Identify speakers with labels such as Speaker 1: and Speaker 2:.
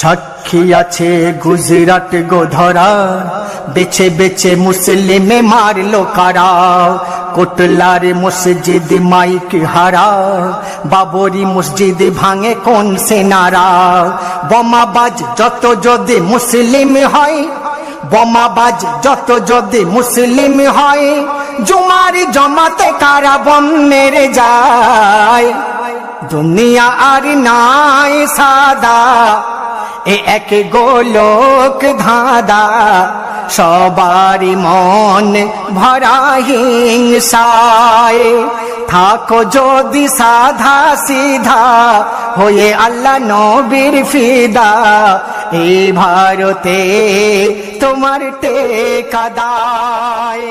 Speaker 1: সাক্ষী আছে গুজরাট গোধরা, বেছে বেছে মুসলিমে মারলো কারা। কোটলার মসজিদ মাইক হারা, বাবরি মসজিদ ভাঙে কোন সেনারা। বোমাবাজ যত যদি মুসলিম হয়, বোমাবাজ যত যদি মুসলিম হয়, জুমার জমাতে কারা বম মেরে যায়। দুনিয়া আর নাই সাদা, এ এক গোলক ধাঁধা, সবারই মন ভরা হিংসায়। থাকো যদি সাধা সিধা, হয়ে আল্লাহ নবীর ফিদা, এই ভারতে তোমার টেকা দায়।